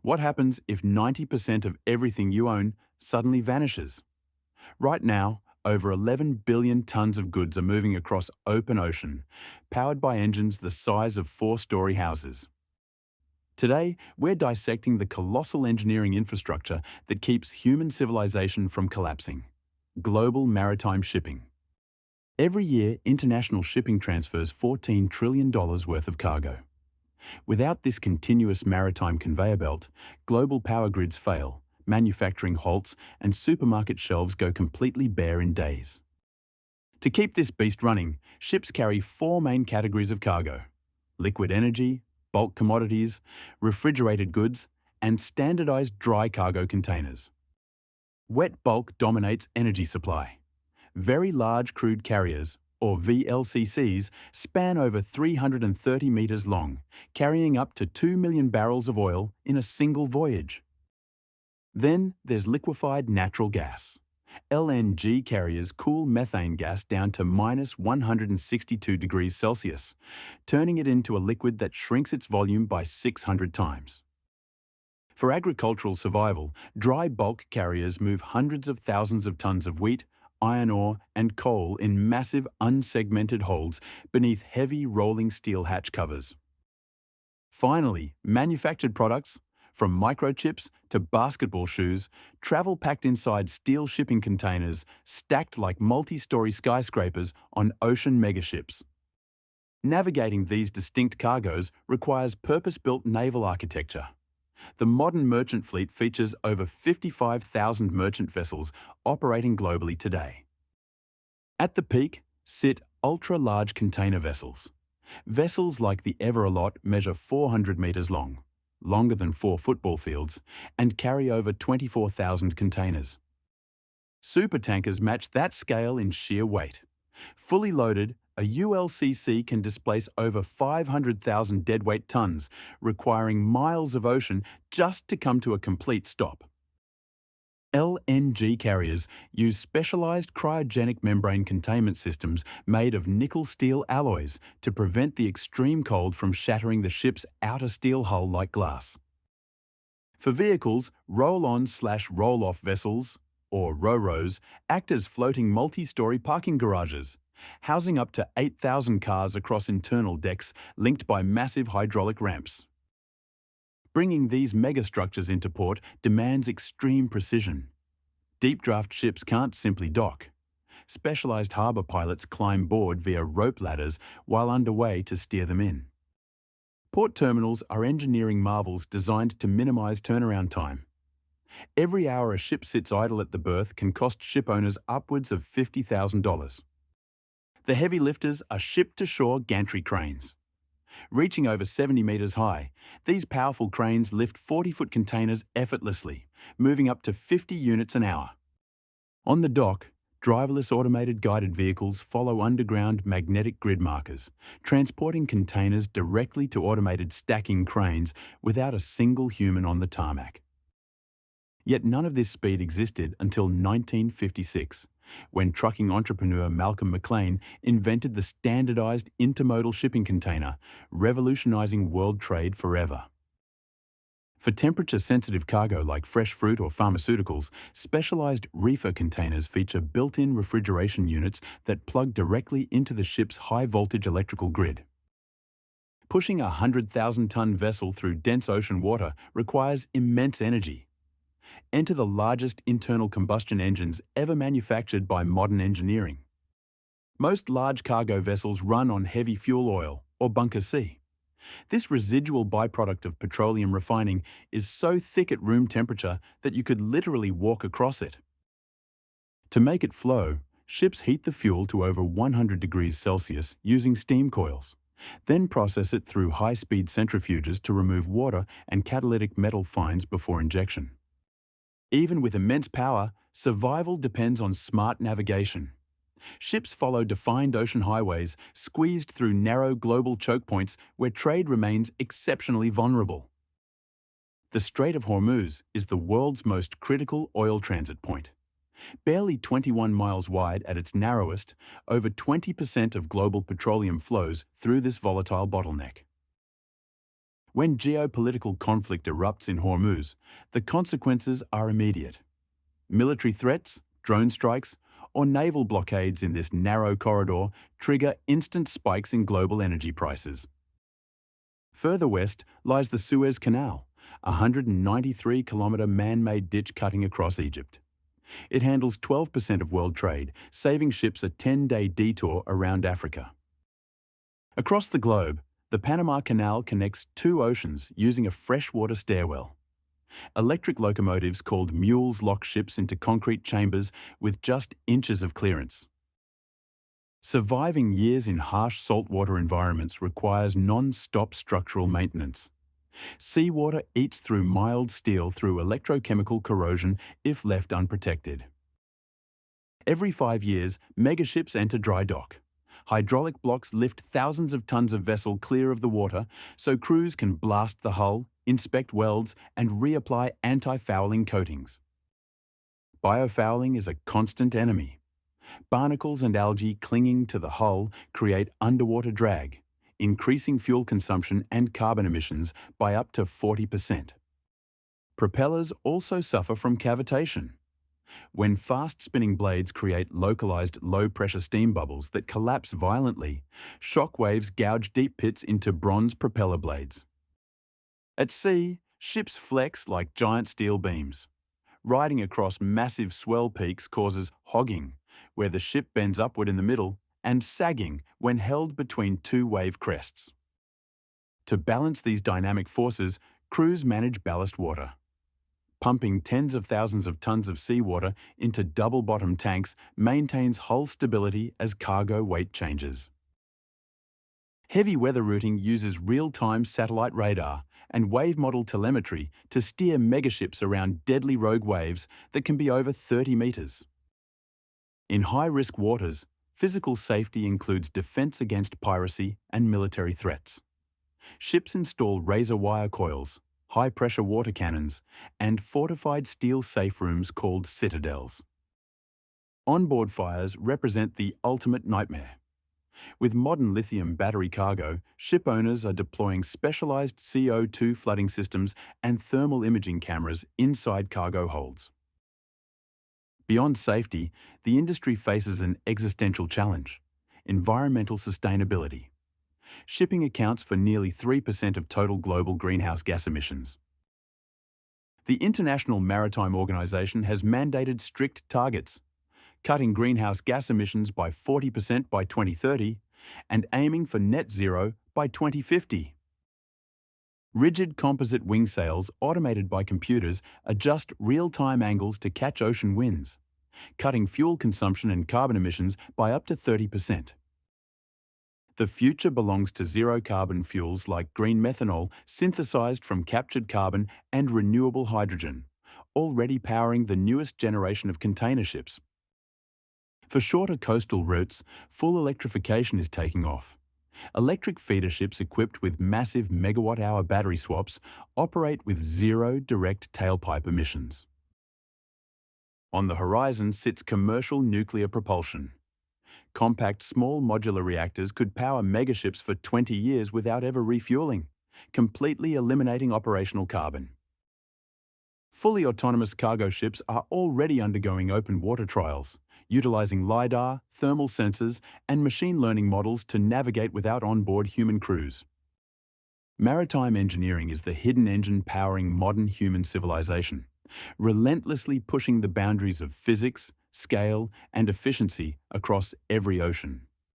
What happens if 90% of everything you own suddenly vanishes? Right now, over 11 billion tons of goods are moving across open ocean, powered by engines the size of four-story houses. Today, we're dissecting the colossal engineering infrastructure that keeps human civilization from collapsing. Global maritime shipping. Every year, international shipping transfers $14 trillion worth of cargo. Without this continuous maritime conveyor belt, global power grids fail, manufacturing halts, and supermarket shelves go completely bare in days. To keep this beast running, ships carry four main categories of cargo: liquid energy, bulk commodities, refrigerated goods, and standardized dry cargo containers. Wet bulk dominates energy supply. Very large crude carriers, or VLCCs, span over 330 meters long, carrying up to 2 million barrels of oil in a single voyage. Then there's liquefied natural gas. LNG carriers cool methane gas down to minus 162 degrees Celsius, turning it into a liquid that shrinks its volume by 600 times. For agricultural survival, dry bulk carriers move hundreds of thousands of tons of wheat, iron ore, and coal in massive unsegmented holds beneath heavy rolling steel hatch covers. Finally, manufactured products, from microchips to basketball shoes, travel packed inside steel shipping containers stacked like multi-story skyscrapers on ocean megaships. Navigating these distinct cargoes requires purpose-built naval architecture. The modern merchant fleet features over 55,000 merchant vessels operating globally today. At the peak sit ultra-large container vessels. Vessels like the Everalot measure 400 meters long, longer than 4 football fields, and carry over 24,000 containers. Supertankers match that scale in sheer weight. Fully loaded, a ULCC can displace over 500,000 deadweight tons, requiring miles of ocean just to come to a complete stop. LNG carriers use specialized cryogenic membrane containment systems made of nickel-steel alloys to prevent the extreme cold from shattering the ship's outer steel hull like glass. For vehicles, roll-on/roll-off vessels, or RoRos, act as floating multi-story parking garages, housing up to 8,000 cars across internal decks linked by massive hydraulic ramps. Bringing these megastructures into port demands extreme precision. Deep draft ships can't simply dock. Specialized harbor pilots climb board via rope ladders while underway to steer them in. Port terminals are engineering marvels designed to minimize turnaround time. Every hour a ship sits idle at the berth can cost ship owners upwards of $50,000. The heavy lifters are ship-to-shore gantry cranes. Reaching over 70 meters high, these powerful cranes lift 40-foot containers effortlessly, moving up to 50 units an hour. On the dock, driverless automated guided vehicles follow underground magnetic grid markers, transporting containers directly to automated stacking cranes without a single human on the tarmac. Yet none of this speed existed until 1956. When trucking entrepreneur Malcolm McLean invented the standardized intermodal shipping container, revolutionizing world trade forever. For temperature-sensitive cargo like fresh fruit or pharmaceuticals, specialized reefer containers feature built-in refrigeration units that plug directly into the ship's high-voltage electrical grid. Pushing a 100,000-ton vessel through dense ocean water requires immense energy. Enter the largest internal combustion engines ever manufactured by modern engineering. Most large cargo vessels run on heavy fuel oil, or bunker C. This residual byproduct of petroleum refining is so thick at room temperature that you could literally walk across it. To make it flow, ships heat the fuel to over 100 degrees Celsius using steam coils, then process it through high-speed centrifuges to remove water and catalytic metal fines before injection. Even with immense power, survival depends on smart navigation. Ships follow defined ocean highways, squeezed through narrow global choke points where trade remains exceptionally vulnerable. The Strait of Hormuz is the world's most critical oil transit point. Barely 21 miles wide at its narrowest, over 20% of global petroleum flows through this volatile bottleneck. When geopolitical conflict erupts in Hormuz, the consequences are immediate. Military threats, drone strikes, or naval blockades in this narrow corridor trigger instant spikes in global energy prices. Further west lies the Suez Canal, a 193-kilometre man-made ditch cutting across Egypt. It handles 12% of world trade, saving ships a 10-day detour around Africa. Across the globe, the Panama Canal connects two oceans using a freshwater stairwell. Electric locomotives called mules lock ships into concrete chambers with just inches of clearance. Surviving years in harsh saltwater environments requires non-stop structural maintenance. Seawater eats through mild steel through electrochemical corrosion if left unprotected. Every 5 years, megaships enter dry dock. Hydraulic blocks lift thousands of tons of vessel clear of the water so crews can blast the hull, inspect welds, and reapply anti-fouling coatings. Biofouling is a constant enemy. Barnacles and algae clinging to the hull create underwater drag, increasing fuel consumption and carbon emissions by up to 40%. Propellers also suffer from cavitation. When fast-spinning blades create localized low-pressure steam bubbles that collapse violently, shock waves gouge deep pits into bronze propeller blades. At sea, ships flex like giant steel beams. Riding across massive swell peaks causes hogging, where the ship bends upward in the middle, and sagging when held between two wave crests. To balance these dynamic forces, crews manage ballast water. Pumping tens of thousands of tons of seawater into double-bottom tanks maintains hull stability as cargo weight changes. Heavy weather routing uses real-time satellite radar and wave model telemetry to steer megaships around deadly rogue waves that can be over 30 metres. In high-risk waters, physical safety includes defence against piracy and military threats. Ships install razor wire coils, high-pressure water cannons, and fortified steel safe rooms called citadels. Onboard fires represent the ultimate nightmare. With modern lithium battery cargo, ship owners are deploying specialized CO2 flooding systems and thermal imaging cameras inside cargo holds. Beyond safety, the industry faces an existential challenge: environmental sustainability. Shipping accounts for nearly 3% of total global greenhouse gas emissions. The International Maritime Organization has mandated strict targets, cutting greenhouse gas emissions by 40% by 2030 and aiming for net zero by 2050. Rigid composite wing sails automated by computers adjust real-time angles to catch ocean winds, cutting fuel consumption and carbon emissions by up to 30%. The future belongs to zero-carbon fuels like green methanol synthesized from captured carbon and renewable hydrogen, already powering the newest generation of container ships. For shorter coastal routes, full electrification is taking off. Electric feeder ships equipped with massive megawatt-hour battery swaps operate with zero direct tailpipe emissions. On the horizon sits commercial nuclear propulsion. Compact small modular reactors could power megaships for 20 years without ever refueling, completely eliminating operational carbon. Fully autonomous cargo ships are already undergoing open water trials, utilizing LiDAR, thermal sensors, and machine learning models to navigate without onboard human crews. Maritime engineering is the hidden engine powering modern human civilization, relentlessly pushing the boundaries of physics, scale, and efficiency across every ocean.